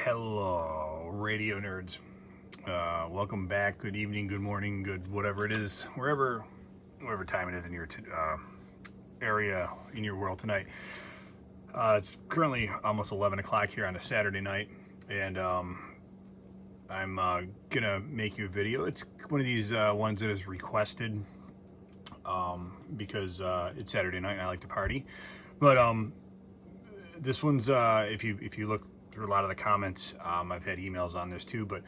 Hello, radio nerds. Welcome back. Good evening, good morning, good whatever it is, whatever time it is in your area, in your world tonight. It's currently almost 11 o'clock here on a Saturday night, and I'm gonna make you a video. It's one of these ones that is requested because it's Saturday night and I like to party. But this one's if you look through a lot of the comments, I've had emails on this too, but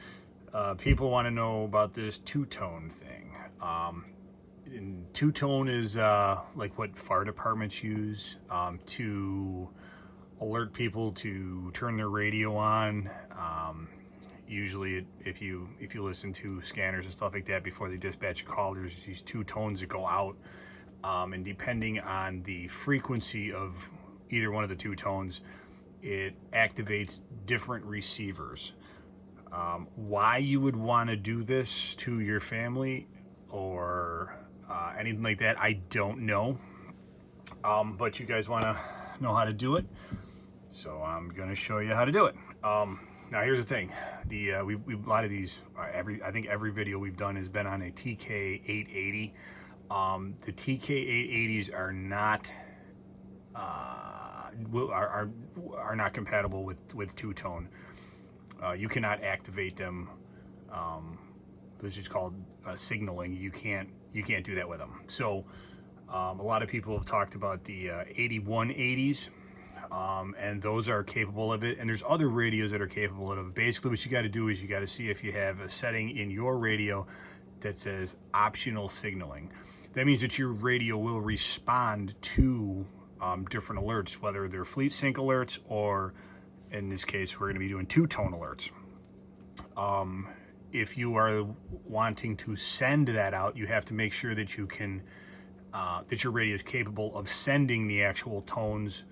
people want to know about this two-tone thing. And two-tone is like what fire departments use to alert people to turn their radio on. Usually if you listen to scanners and stuff like that before they dispatch a call, there's these two tones that go out, and depending on the frequency of either one of the two tones, it activates different receivers. Why you would want to do this to your family or anything like that, I don't know. But you guys want to know how to do it, so I'm going to show you how to do it. Now here's the thing: we a lot of these, I think every video we've done has been on a TK880. The TK880s are not are not compatible with two-tone. You cannot activate them. Which is called signaling. You can't do that with them. So a lot of people have talked about the 8180s, and those are capable of it. And there's other radios that are capable of it. Basically, what you got to do is you got to see if you have a setting in your radio that says optional signaling. That means that your radio will respond to different alerts, whether they're fleet sync alerts or, in this case, we're going to be doing two-tone alerts. If you are wanting to send that out, you have to make sure that you can, that your radio is capable of sending the actual tones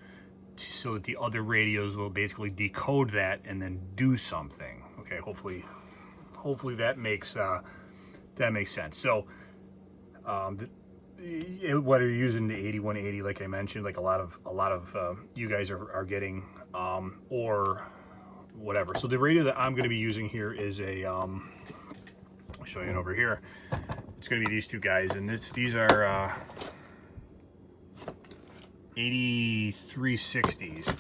so that the other radios will basically decode that and then do something. Okay, hopefully that makes sense. So, whether you're using the 8180, like I mentioned, like a lot of you guys are getting, or whatever. So the radio that I'm going to be using here is a, I'll show you it over here. It's going to be these two guys, and these are 8360s.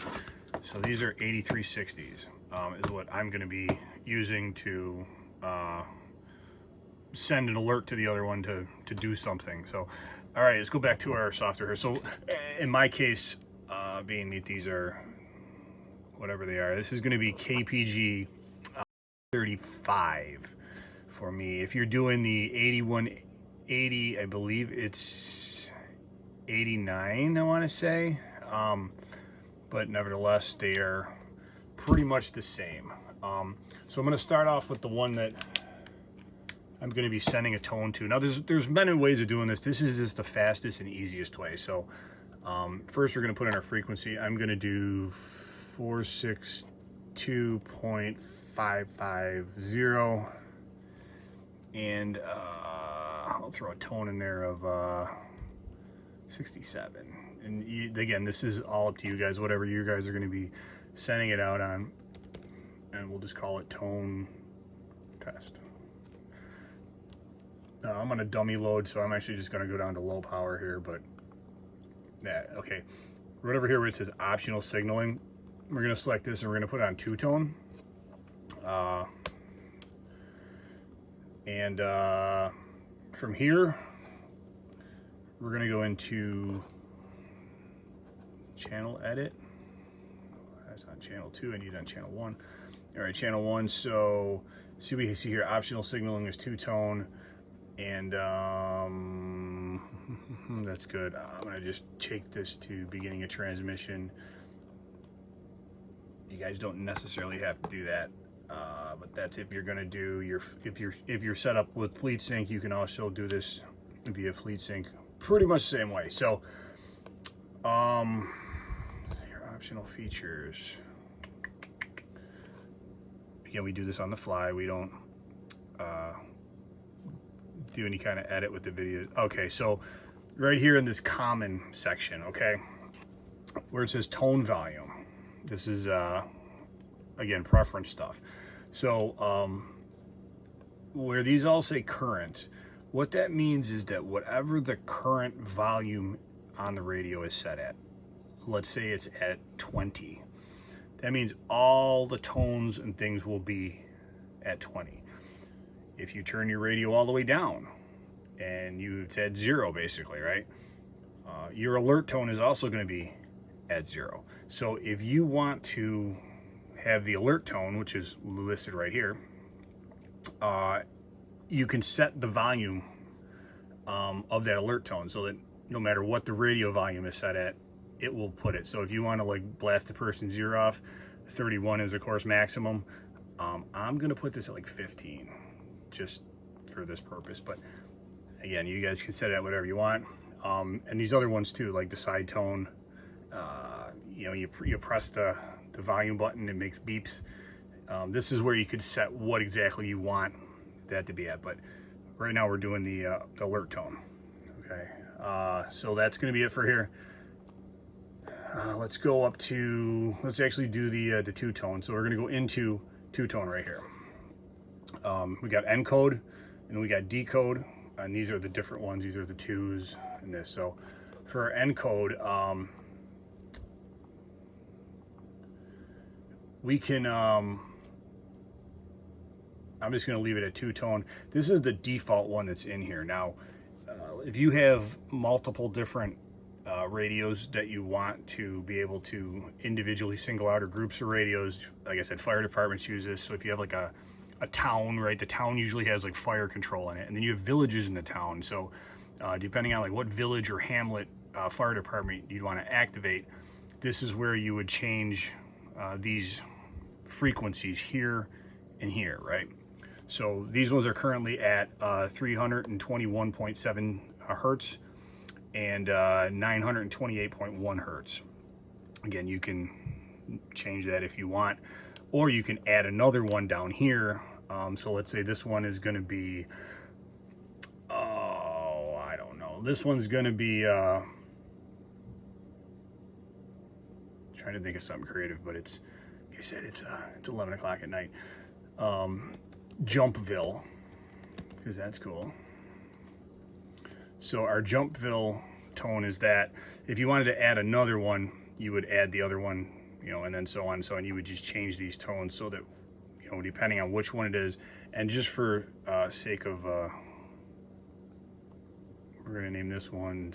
So these are 8360s, is what I'm going to be using to send an alert to the other one to do something. So, all right, let's go back to our software here. So in my case, being that these are whatever they are, this is going to be KPG 35 for me. If you're doing the 8180, I believe it's 89, I want to say, but nevertheless they are pretty much the same. So I'm going to start off with the one that I'm going to be sending a tone to. Now there's many ways of doing this. This is just the fastest and easiest way. So first we're going to put in our frequency. I'm going to do 462.550, and I'll throw a tone in there of 67. And again, this is all up to you guys, whatever you guys are going to be sending it out on, and we'll just call it tone test. I'm on a dummy load, so I'm actually just going to go down to low power here, but yeah, okay. Right over here where it says optional signaling, we're going to select this and we're going to put it on two-tone. From here, we're going to go into channel edit. That's on channel 2, I need it on channel 1. All right, channel 1, so see what you see here, optional signaling is two-tone, and that's good. I'm going to just take this to beginning of transmission. You guys don't necessarily have to do that, but that's if you're going to do your, if you're set up with fleet sync, you can also do this via fleet sync pretty much the same way. So your optional features, again, we do this on the fly. We don't do any kind of edit with the videos. Okay, so right here in this common section, okay, where it says tone volume, this is again, preference stuff. So where these all say current, what that means is that whatever the current volume on the radio is set at, let's say it's at 20, that means all the tones and things will be at 20. If you turn your radio all the way down and it's at 0 basically, right? Your alert tone is also going to be at 0. So if you want to have the alert tone, which is listed right here, you can set the volume of that alert tone so that no matter what the radio volume is set at, it will put it. So if you want to like blast the person's ear off, 31 is of course maximum. I'm gonna put this at like 15 just for this purpose, but again, you guys can set it at whatever you want. And these other ones too, like the side tone, you know, you press the volume button, it makes beeps. This is where you could set what exactly you want that to be at, but right now we're doing the alert tone. Okay, so that's going to be it for here. Let's go up to, let's actually do the two-tone. So we're going to go into two-tone right here. We got encode and we got decode, and these are the different ones. These are the twos and this. So for encode, we can, I'm just going to leave it at two-tone. This is the default one that's in here. Now, if you have multiple different radios that you want to be able to individually single out, or groups of radios, like I said, fire departments use this. So if you have like a town, right, the town usually has like fire control in it, and then you have villages in the town. So depending on like what village or hamlet fire department you'd want to activate, this is where you would change these frequencies here and here, right? So these ones are currently at 321.7 hertz and 928.1 hertz. Again, you can change that if you want, or you can add another one down here. So let's say this one is going to be, oh, I don't know. This one's going to be, trying to think of something creative, but it's, like I said, it's 11 o'clock at night. Jumpville, because that's cool. So our Jumpville tone is that. If you wanted to add another one, you would add the other one, you know, and then so on and so on. You would just change these tones so that, you know, depending on which one it is, and just for sake of, we're gonna name this one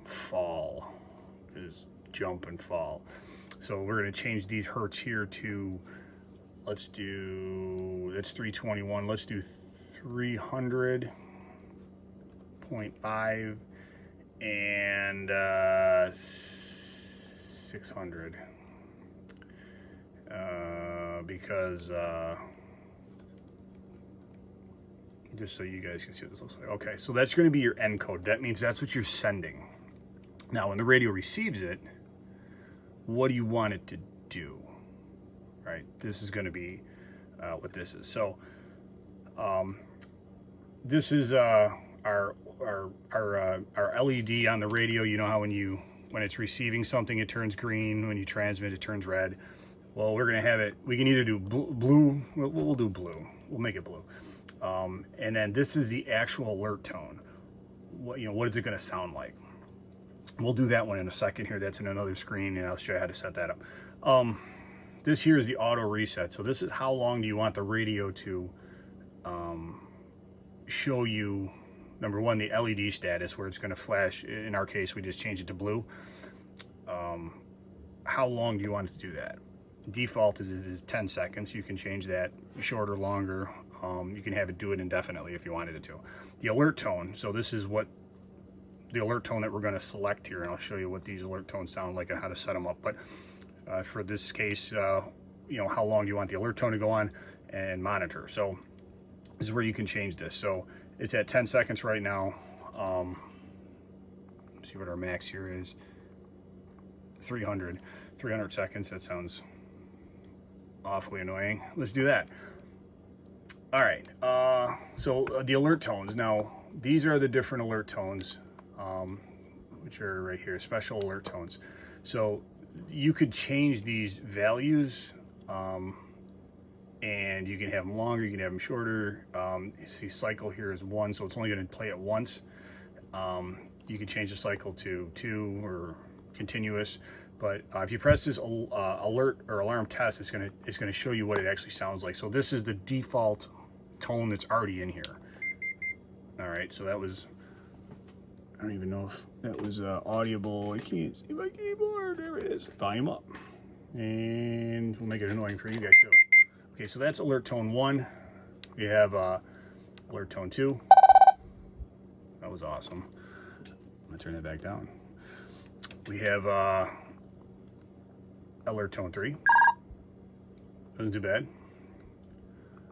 fall, is jump and fall. So we're gonna change these hertz here to, let's do, that's 321. Let's do 300.5 and 600. Because just so you guys can see what this looks like. Okay, so that's going to be your encode. That means that's what you're sending. Now, when the radio receives it, what do you want it to do? Right, this is going to be what this is. So this is our LED on the radio. You know how when it's receiving something it turns green, when you transmit it turns red. Well, we're gonna have it, we can either do blue, we'll do blue, we'll make it blue. And then this is the actual alert tone. What is it gonna sound like? We'll do that one in a second here. That's in another screen, and I'll show you how to set that up. This here is the auto reset. So this is how long do you want the radio to show you, number one, the LED status, where it's going to flash. In our case, we just changed it to blue. How long do you want it to do that? Default is 10 seconds. You can change that shorter, longer. You can have it do it indefinitely if you wanted it to. The alert tone, so this is what the alert tone that we're going to select here, and I'll show you what these alert tones sound like and how to set them up. But for this case, how long do you want the alert tone to go on, and monitor. So this is where you can change this. So it's at 10 seconds right now. Let's see what our max here is. 300 seconds. That sounds awfully annoying. Let's do that. All right. So the alert tones. Now, these are the different alert tones, which are right here, special alert tones. So you could change these values, and you can have them longer, you can have them shorter. You see cycle here is 1, so it's only going to play it once. You can change the cycle to 2 or continuous. But if you press this alert or alarm test, it's gonna show you what it actually sounds like. So this is the default tone that's already in here. All right, so that was, I don't even know if that was audible. I can't see my keyboard. There it is. Volume up, and we'll make it annoying for you guys too. Okay, so that's alert tone 1. We have alert tone 2. That was awesome. I'm gonna turn that back down. We have alert tone 3. Doesn't do bad.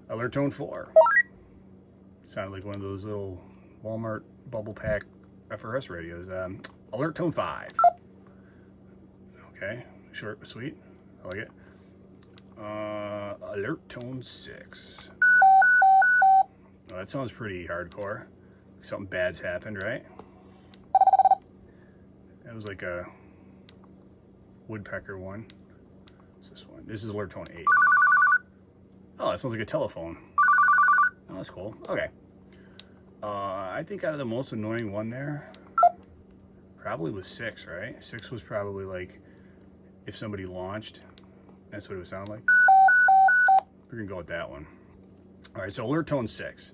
Alert tone 4. Sounded like one of those little Walmart bubble pack FRS radios. Alert tone 5. Okay, short but sweet. I like it. Alert tone 6. Oh, that sounds pretty hardcore. Something bad's happened, right? That was like a woodpecker one. What's this one? This is alert tone 8. Oh, that sounds like a telephone. Oh, that's cool. Okay. I think out of the most annoying one there, probably was 6, right? 6 was probably like if somebody launched. That's what it would sound like. We're gonna go with that one. All right, so alert tone 6.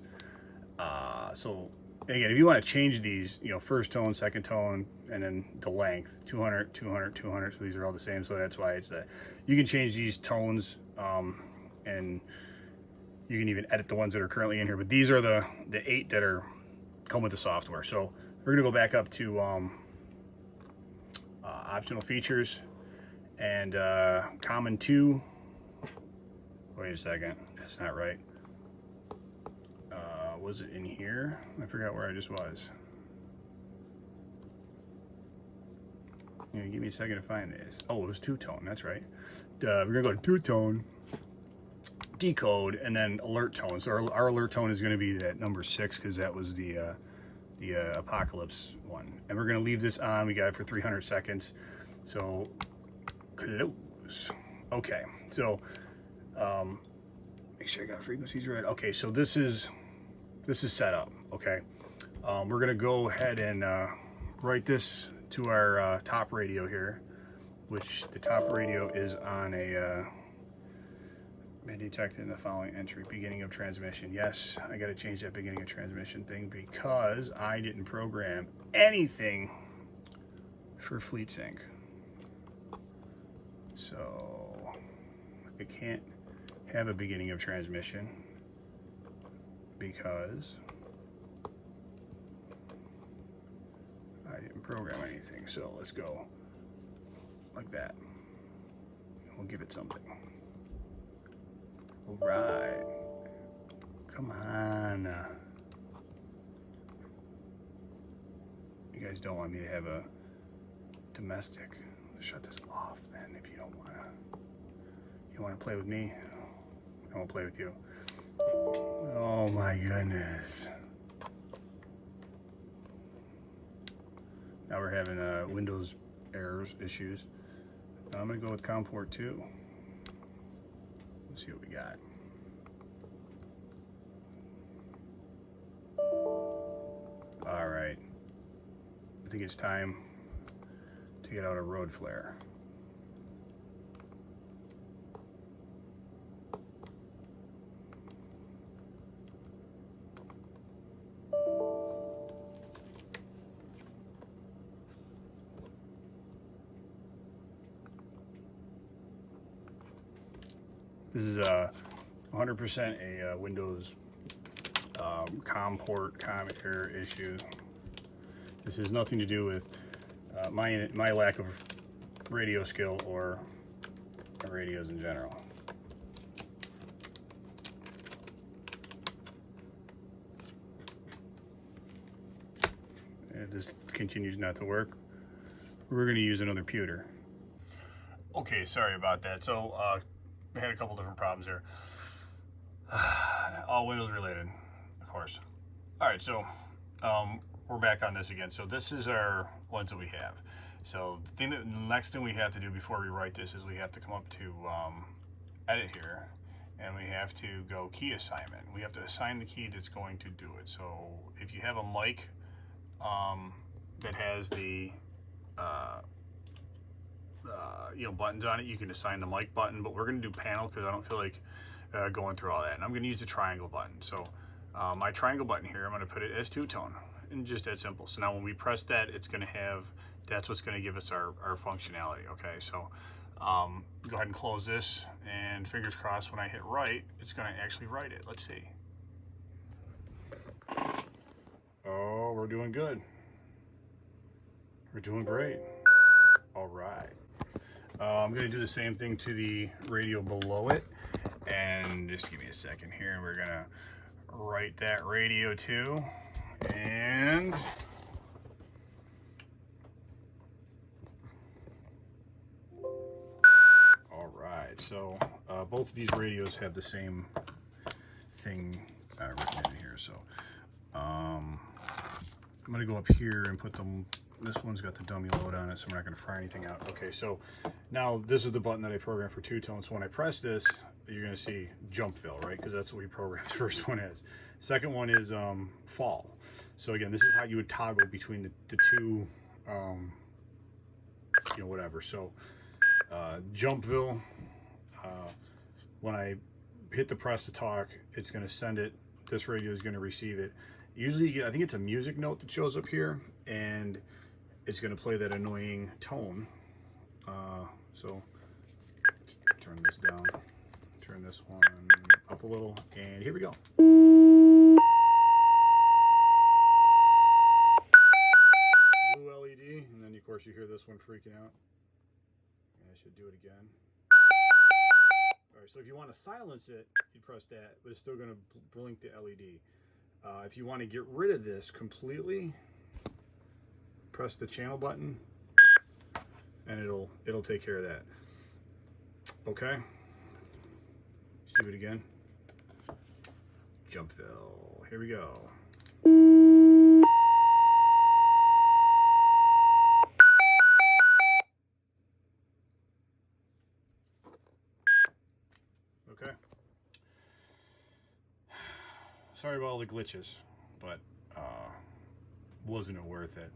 So again, if you want to change these, you know, first tone, second tone, and then the length, 200, 200, 200. So these are all the same. So that's why it's that. You can change these tones, and you can even edit the ones that are currently in here. But these are the 8 that are come with the software. So we're gonna go back up to optional features and common 2. Wait a second, that's not right. Was it in here? I forgot where I just was. Yeah, give me a second to find this. Oh, it was 2-tone, that's right. We're gonna go to 2-tone, decode, and then alert tone. So our alert tone is gonna be that number 6 because that was the apocalypse one. And we're gonna leave this on. We got it for 300 seconds. So close. Okay, so make sure I got frequencies right. Okay, so this is set up. Okay, we're gonna go ahead and write this to our top radio here, which the top radio is on a may detect in the following entry, beginning of transmission. Yes, I got to change that beginning of transmission thing because I didn't program anything for FleetSync. So I can't have a beginning of transmission because I didn't program anything. So let's go like that. We'll give it something. All right. Come on. You guys don't want me to have a domestic. Shut this off then if you don't want to. You want to play with me? I won't play with you. Oh my goodness. Now we're having Windows errors, issues. I'm going to go with COM port 2. Let's see what we got. All right. I think it's time to get out a road flare. This is 100% a Windows COM port, COM error issue. This has nothing to do with my lack of radio skill or radios in general. If this continues not to work, we're going to use another pewter. Okay, sorry about that. So we had a couple different problems here. All Windows related, of course. All right, so we're back on this again. So this is our ones that we have. So the next thing we have to do before we write this is we have to come up to edit here, and we have to go key assignment. We have to assign the key that's going to do it. So if you have a mic that has the buttons on it, you can assign the mic button, but we're going to do panel because I don't feel like going through all that. And I'm going to use the triangle button. So my triangle button here, I'm going to put it as two-tone, and just that simple. So now when we press that, it's going to have, that's what's going to give us our functionality. Okay, so go ahead and close this, and fingers crossed when I hit write, it's going to actually write it. Let's see. Oh, we're doing good. We're doing great. All right. I'm going to do the same thing to the radio below it, and just give me a second here. We're going to write that radio too, and all right. So both of these radios have the same thing written in here. So I'm going to go up here and put them. This one's got the dummy load on it, so we're not going to fry anything out. Okay, so now this is the button that I programmed for two-tone. So when I press this, you're going to see jump fill, right? Because that's what we programmed the first one as. Second one is fall. So again, this is how you would toggle between the two, whatever. So jump fill, when I hit the press to talk, it's going to send it. This radio is going to receive it. Usually, I think it's a music note that shows up here, and it's going to play that annoying tone. So turn this down, turn this one up a little, and here we go. Blue LED, and then of course you hear this one freaking out. And I should do it again. All right, so if you want to silence it, you press that, but it's still going to blink the LED. If you want to get rid of this completely, press the channel button, and it'll take care of that. Okay. Let's do it again. Jump fill. Here we go. Okay. Sorry about all the glitches, but wasn't it worth it?